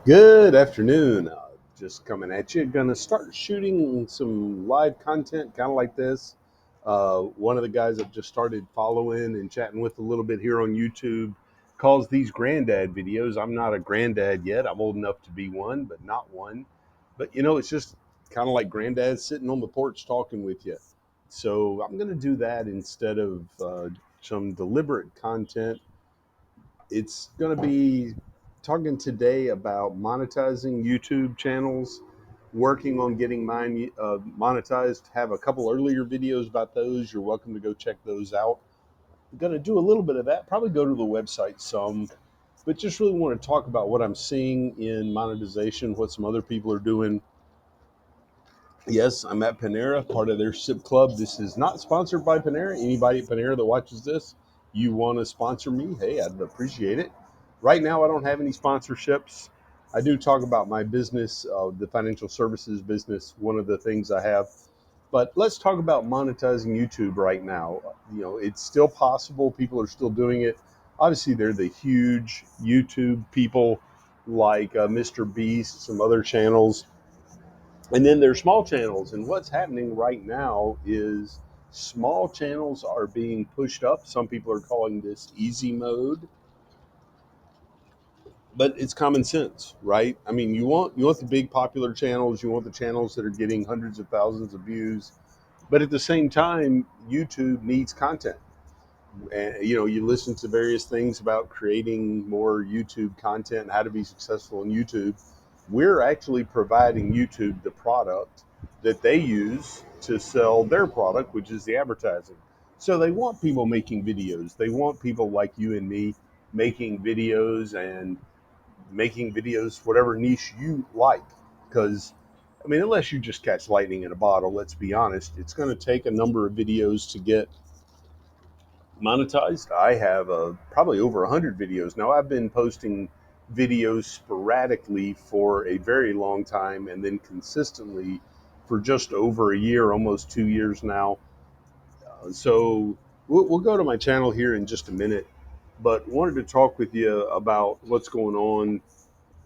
Good afternoon. Just coming at you. Going to start shooting some live content, kind of like this. One of the guys I've just started following and chatting with a little bit here on YouTube calls these granddad videos. I'm not a granddad yet. I'm old enough to be one, but not one. But it's just kind of like granddad sitting on the porch talking with you. So I'm going to do that instead of some deliberate content. It's going to be talking today about monetizing YouTube channels, working on getting mine monetized. Have a couple earlier videos about those. You're welcome to go check those out. I'm going to do a little bit of that, probably go to the website some, but just really want to talk about what I'm seeing in monetization, what some other people are doing. Yes, I'm at Panera, part of their SIP club. This is not sponsored by Panera. Anybody at Panera that watches this, you want to sponsor me? Hey, I'd appreciate it. Right now, I don't have any sponsorships. I do talk about my business, the financial services business, one of the things I have. But let's talk about monetizing YouTube right now. It's still possible. People are still doing it. Obviously, they're the huge YouTube people like Mr. Beast, some other channels, and then there's small channels. And what's happening right now is small channels are being pushed up. Some people are calling this easy mode, but it's common sense, right? I mean, you want the big popular channels, you want the channels that are getting hundreds of thousands of views, but at the same time, YouTube needs content. And you listen to various things about creating more YouTube content, how to be successful on YouTube. We're actually providing YouTube the product that they use to sell their product, which is the advertising. So they want people making videos. They want people like you and me making videos and making videos whatever niche you like. Because I mean, unless you just catch lightning in a bottle, let's be honest, it's going to take a number of videos to get monetized. I have probably over 100 videos now. I've been posting videos sporadically for a very long time, and then consistently for just over a year, almost 2 years now. So we'll go to my channel here in just a minute, but wanted to talk with you about what's going on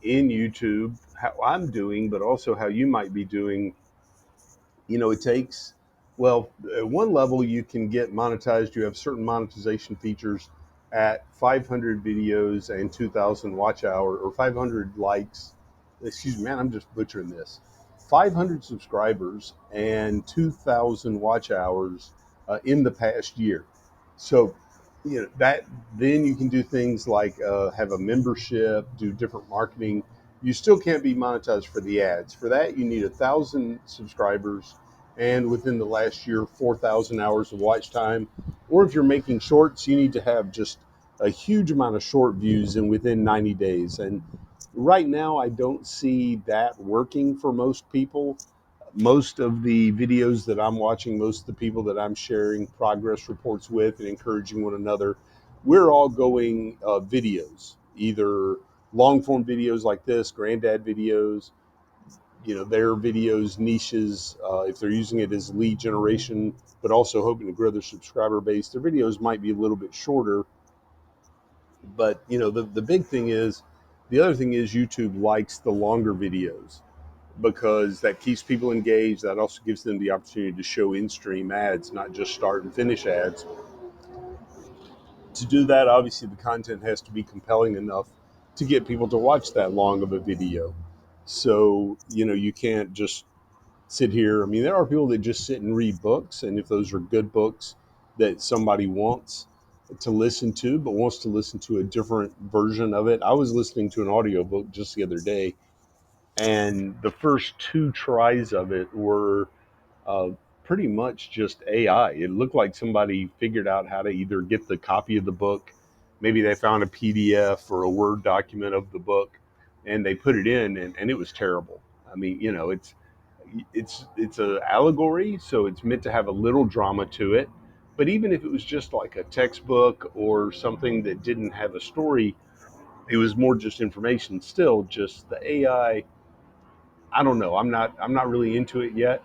in YouTube, how I'm doing, but also how you might be doing. It takes, well, at one level, you can get monetized. You have certain monetization features at 500 videos and 2,000 watch hour or 500 likes. Excuse me, man, I'm just butchering this. 500 subscribers and 2,000 watch hours in the past year. So, that then you can do things like have a membership, do different marketing. You still can't be monetized for the ads. For that, you need 1,000 subscribers and within the last year, 4,000 hours of watch time. Or if you're making shorts, you need to have just a huge amount of short views and within 90 days. And right now, I don't see that working for most people. Most of the videos that I'm watching, most of the people that I'm sharing progress reports with and encouraging one another, we're all going videos, either long form videos like this, granddad videos, their videos niches, if they're using it as lead generation but also hoping to grow their subscriber base, their videos might be a little bit shorter. But the big thing is, the other thing is YouTube likes the longer videos because that keeps people engaged. That also gives them the opportunity to show in-stream ads, not just start and finish ads. To do that, obviously the content has to be compelling enough to get people to watch that long of a video. So you can't just sit here. I mean, there are people that just sit and read books, and if those are good books that somebody wants to listen to, but wants to listen to a different version of it. I was listening to an audiobook just the other day, and the first two tries of it were uh, pretty much just AI. It looked like somebody figured out how to either get the copy of the book, maybe they found a PDF or a Word document of the book, and they put it in, and it was terrible. I mean, it's a allegory, so it's meant to have a little drama to it. But even if it was just like a textbook or something that didn't have a story, it was more just information. Still, just the AI. I don't know. I'm not really into it yet.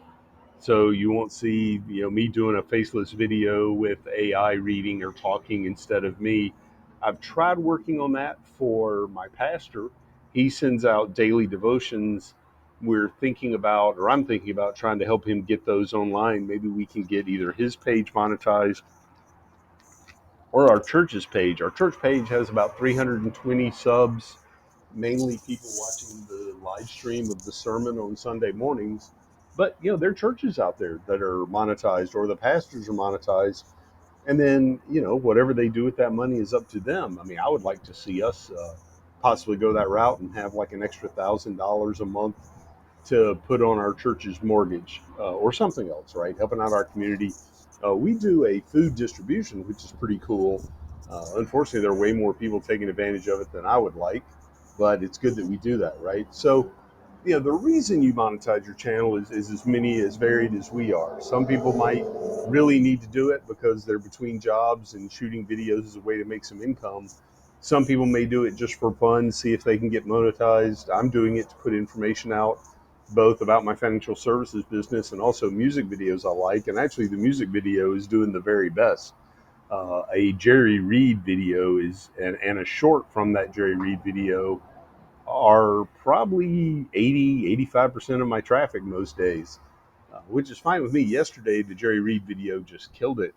So you won't see me doing a faceless video with AI reading or talking instead of me. I've tried working on that for my pastor, He sends out daily devotions. We're thinking about, or I'm thinking about, trying to help him get those online. Maybe we can get either his page monetized or our church's page. Our church page has about 320 subs, mainly people watching the live stream of the sermon on Sunday mornings. But there are churches out there that are monetized, or the pastors are monetized, and then whatever they do with that money is up to them. I mean, I would like to see us possibly go that route and have like an extra $1,000 a month to put on our church's mortgage, or something else, right? Helping out our community. We do a food distribution, which is pretty cool. Unfortunately, there are way more people taking advantage of it than I would like, but it's good that we do that, right? So, the reason you monetize your channel is as many as varied as we are. Some people might really need to do it because they're between jobs and shooting videos is a way to make some income. Some people may do it just for fun, see if they can get monetized. I'm doing it to put information out both about my financial services business and also music videos I like. And actually, the music video is doing the very best. A Jerry Reed video and a short from that Jerry Reed video are probably 80, 85% of my traffic most days, which is fine with me. Yesterday, the Jerry Reed video just killed it.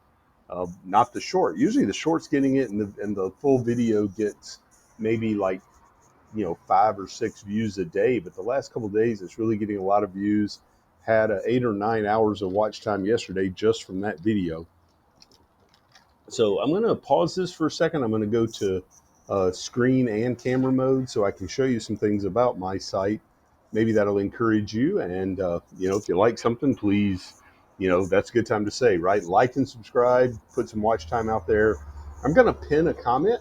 Not the short. Usually the short's getting it, and the full video gets maybe like 5 or 6 views a day. But the last couple of days, it's really getting a lot of views. Had 8 or 9 hours of watch time yesterday just from that video. So I'm going to pause this for a second. I'm going to go to screen and camera mode so I can show you some things about my site. Maybe that'll encourage you. And, if you like something, please, that's a good time to say, right? Like and subscribe, put some watch time out there. I'm going to pin a comment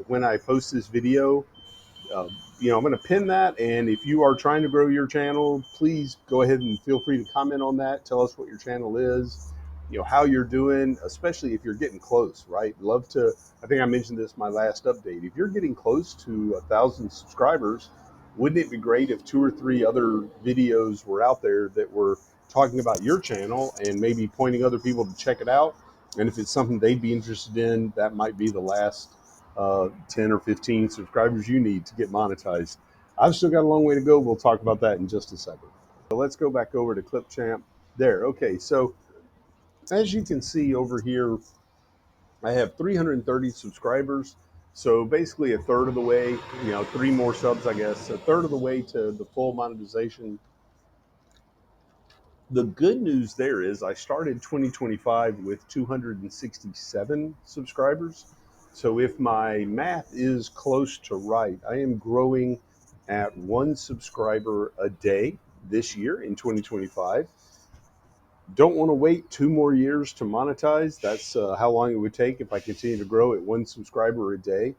when I post this video. uh, I'm going to pin that. And if you are trying to grow your channel, please go ahead and feel free to comment on that. Tell us what your channel is, how you're doing, especially if you're getting close, right? Love to, I think I mentioned this in my last update. If you're getting close to 1,000 subscribers, wouldn't it be great if 2 or 3 other videos were out there that were talking about your channel and maybe pointing other people to check it out? And if it's something they'd be interested in, that might be the last 10 or 15 subscribers you need to get monetized. I've still got a long way to go. We'll talk about that in just a second. So let's go back over to Clipchamp. There. Okay. So as you can see over here, I have 330 subscribers. So basically a third of the way, 3 more subs, I guess, a third of the way to the full monetization. The good news there is I started 2025 with 267 subscribers. So if my math is close to right, I am growing at 1 subscriber a day this year in 2025. Don't want to wait 2 more years to monetize. That's how long it would take if I continue to grow at 1 subscriber a day.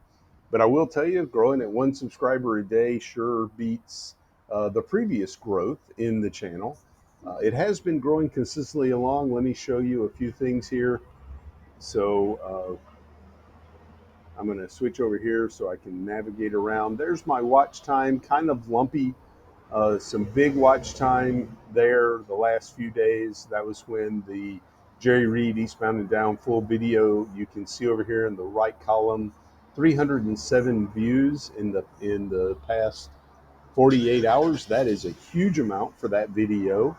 But I will tell you, growing at 1 subscriber a day sure beats the previous growth in the channel. It has been growing consistently along. Let me show you a few things here. So I'm going to switch over here so I can navigate around. There's my watch time, kind of lumpy. Some big watch time there the last few days. That was when the Jerry Reed Eastbound and Down full video, you can see over here in the right column, 307 views in the past 48 hours. That is a huge amount for that video.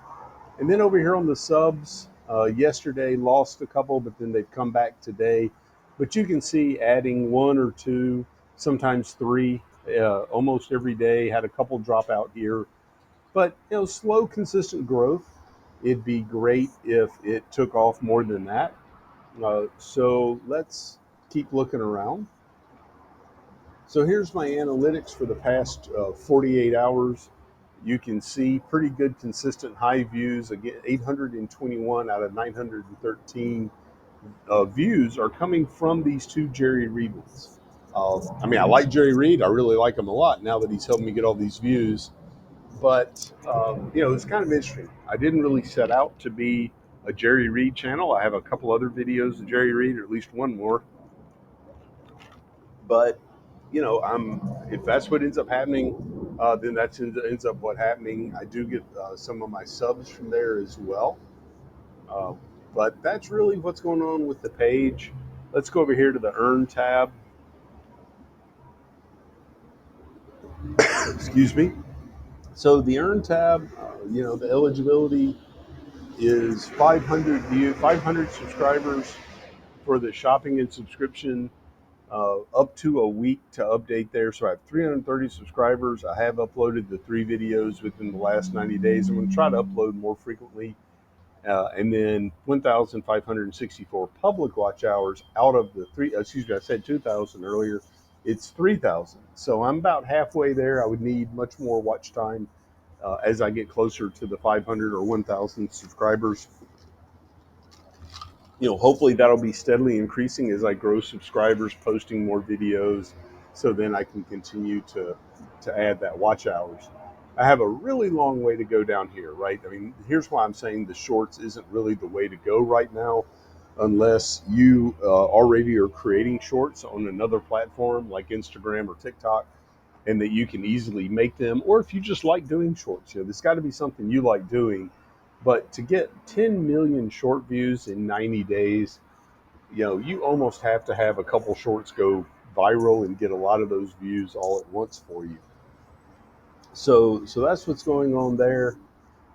And then over here on the subs, yesterday lost a couple, but then they've come back today. But you can see adding 1 or 2, sometimes 3, almost every day. Had a couple drop out here, but slow, consistent growth. It'd be great if it took off more than that. So let's keep looking around. So here's my analytics for the past 48 hours. You can see pretty good consistent high views. Again, 821 out of 913 views are coming from these 2 Jerry Reed ones. I like Jerry Reed. I really like him a lot now that he's helped me get all these views. But, it's kind of interesting. I didn't really set out to be a Jerry Reed channel. I have a couple other videos of Jerry Reed, or at least one more. But if that's what ends up happening, then that ends up what happening. I do get some of my subs from there as well. Uh, but that's really what's going on with the page. Let's go over here to the Earn tab. Excuse me. So the earn tab, the eligibility is 500 subscribers for the shopping and subscription, up to a week to update there. So I have 330 subscribers. I have uploaded the 3 videos within the last 90 days. I'm going to try to upload more frequently. And then 1,564 public watch hours out of the three. Excuse me, I said 2,000 earlier. It's 3,000. So I'm about halfway there. I would need much more watch time as I get closer to the 500 or 1,000 subscribers. Hopefully that'll be steadily increasing as I grow subscribers, posting more videos, so then I can continue to add that watch hours. I have a really long way to go down here, right? I mean, here's why I'm saying the shorts isn't really the way to go right now, unless you already are creating shorts on another platform like Instagram or TikTok, and that you can easily make them, or if you just like doing shorts, there's got to be something you like doing. But to get 10 million short views in 90 days, you almost have to have a couple shorts go viral and get a lot of those views all at once for you. So that's what's going on there.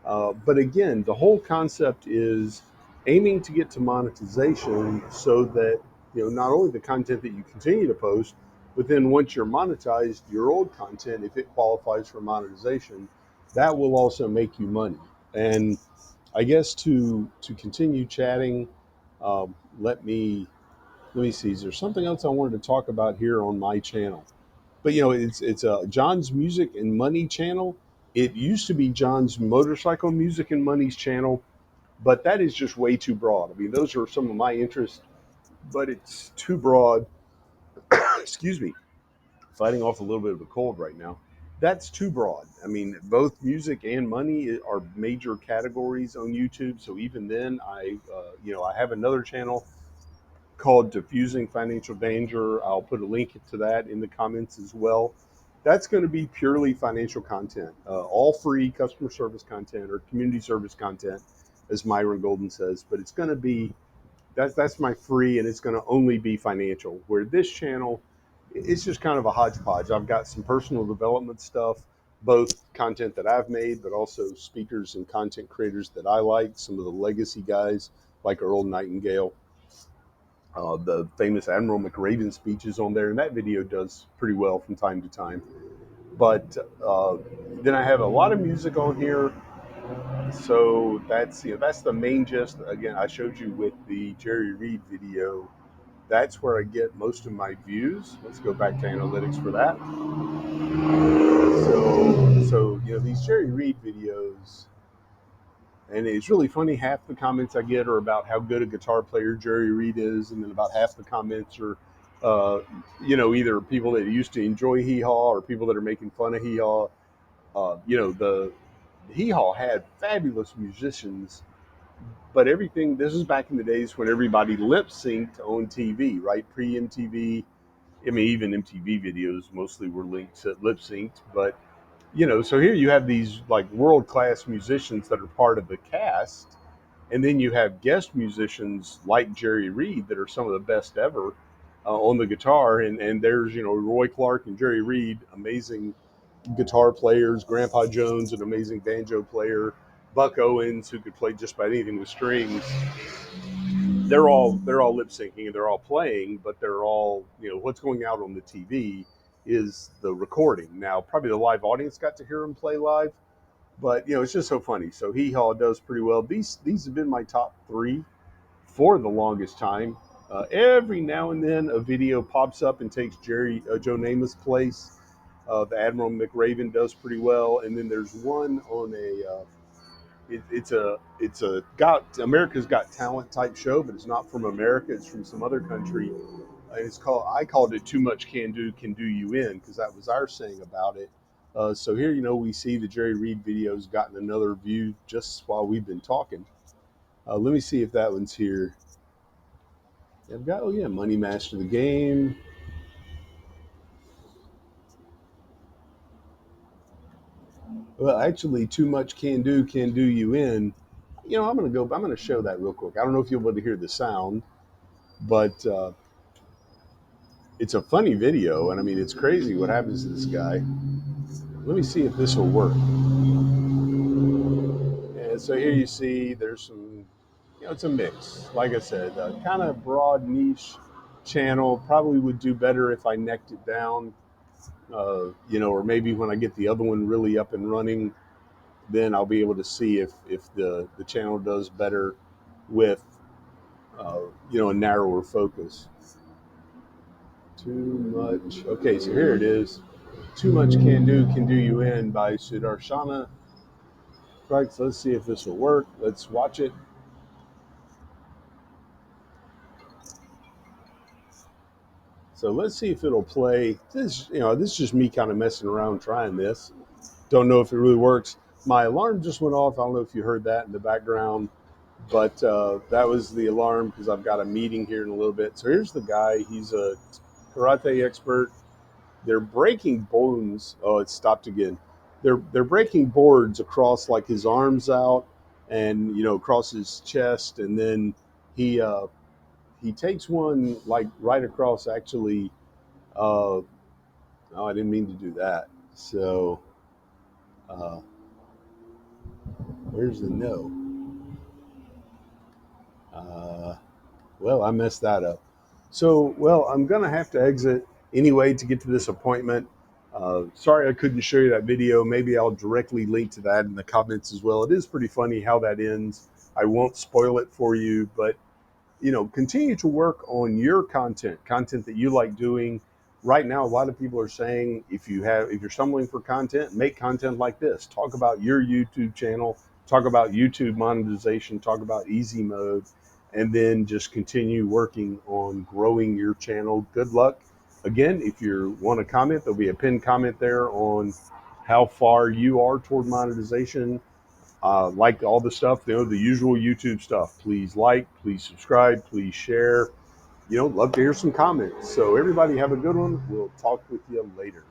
But again, the whole concept is aiming to get to monetization so that not only the content that you continue to post, but then once you're monetized, your old content, if it qualifies for monetization, that will also make you money. And I guess to continue chatting, um, let me let me see. Is there something else I wanted to talk about here on my channel? But it's a John's Music and Money channel. It used to be John's Motorcycle Music and Money's channel, but that is just way too broad. I mean, those are some of my interests, but it's too broad. Excuse me, fighting off a little bit of a cold right now. That's too broad. I mean, both music and money are major categories on YouTube. So even then, I have another channel called Diffusing Financial Danger. I'll put a link to that in the comments as well. That's going to be purely financial content, all free customer service content or community service content, as Myron Golden says. But it's going to be that's my free, and it's going to only be financial. Where this channel, it's just kind of a hodgepodge. I've got some personal development stuff, both content that I've made, but also speakers and content creators that I like. Some of the legacy guys like Earl Nightingale, the famous Admiral McRaven speech is on there, and that video does pretty well from time to time. But then I have a lot of music on here, so that's the main gist. Again, I showed you with the Jerry Reed video. That's where I get most of my views. Let's go back to analytics for that. So these Jerry Reed videos, and it's really funny. Half the comments I get are about how good a guitar player Jerry Reed is, and then about half the comments are, either people that used to enjoy hee haw or people that are making fun of hee haw. The hee haw had fabulous musicians, but everything. This is back in the days when everybody lip synced on TV, right? Pre MTV. I mean, even MTV videos mostly were linked to lip synced, but so here you have these like world class musicians that are part of the cast, and then you have guest musicians like Jerry Reed that are some of the best ever on the guitar. And there's Roy Clark and Jerry Reed, amazing guitar players. Grandpa Jones, an amazing banjo player. Buck Owens, who could play just about anything with strings. They're all lip syncing and they're all playing, but they're all what's going out on the TV is the recording. Now, probably the live audience got to hear him play live, but it's just so funny. So Hee Haw does pretty well. These have been my top three for the longest time. Every now and then a video pops up and takes Joe Namath's place. The Admiral McRaven does pretty well, and then there's one on it's a got America's Got Talent type show, but it's not from America. It's from some other country. I called it Too Much Can Do You In, because that was our saying about it. So here, we see the Jerry Reed video's gotten another view just while we've been talking. Let me see if that one's here. I've got, oh yeah, Money Master the Game. Well, actually, Too Much Can Do You In. I'm gonna show that real quick. I don't know if you'll be able to hear the sound, but it's a funny video, and I mean, it's crazy what happens to this guy. Let me see if this will work. And so here you see there's some, it's a mix. Like I said, a kind of broad niche channel probably would do better if I necked it down, or maybe when I get the other one really up and running, then I'll be able to see if the channel does better with, a narrower focus. Too much. Okay, so here it is. Too much can do you in by Sudarshana. Right, so let's see if this will work. Let's watch it. So let's see if it'll play. This is just me kind of messing around trying this. Don't know if it really works. My alarm just went off. I don't know if you heard that in the background, but that was the alarm because I've got a meeting here in a little bit. So here's the guy. He's a karate expert. They're breaking bones. Oh, it stopped again. They're breaking boards across like his arms out, and across his chest, and then he uh, he takes one like right across actually. Oh, I didn't mean to do that. So uh, where's the no? Uh, well, I messed that up. So, well, I'm going to have to exit anyway to get to this appointment. Sorry I couldn't show you that video. Maybe I'll directly link to that in the comments as well. It is pretty funny how that ends. I won't spoil it for you, but continue to work on your content that you like doing. Right now, a lot of people are saying if you're stumbling for content, make content like this. Talk about your YouTube channel, talk about YouTube monetization, talk about easy mode, and then just continue working on growing your channel. Good luck. Again, if you want to comment, there'll be a pinned comment there on how far you are toward monetization. Like all the stuff, the usual YouTube stuff. Please like, please subscribe, please share. Love to hear some comments. So everybody have a good one. We'll talk with you later.